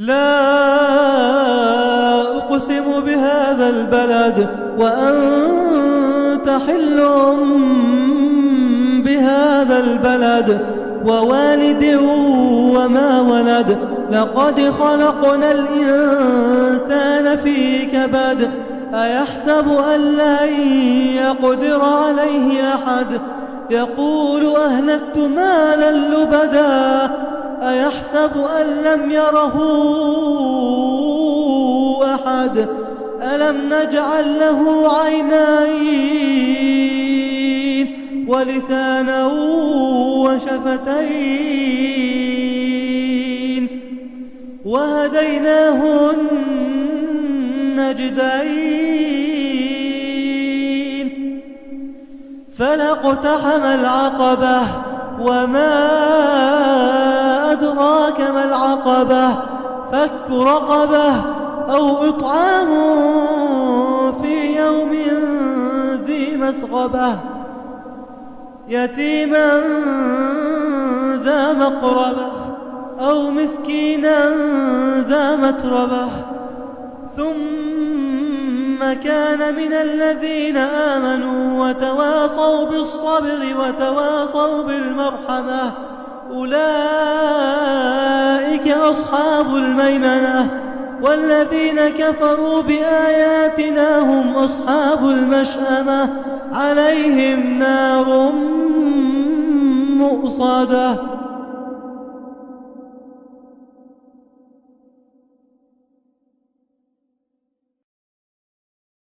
لا أقسم بهذا البلد وأنت حل بهذا البلد ووالد وما ولد لقد خلقنا الإنسان في كبد أيحسب أن لن يقدر عليه أحد يقول أهلكت مالا لبدا أيحسب أن لم يره أحد ألم نجعل له عينين ولسانا وشفتين وهديناه النجدين فلا اقتحم العقبة وما أدراك ما العقبة فك رقبة أو إطعام في يوم ذي مسغبة يتيما ذا مقربة أو مسكينا ذا متربة ثم كان من الذين آمنوا وتواصوا بالصبر وتواصوا بالمرحمة أولئك أصحاب الميمنة والذين كفروا بآياتنا هم أصحاب المشأمة عليهم نار مؤصدة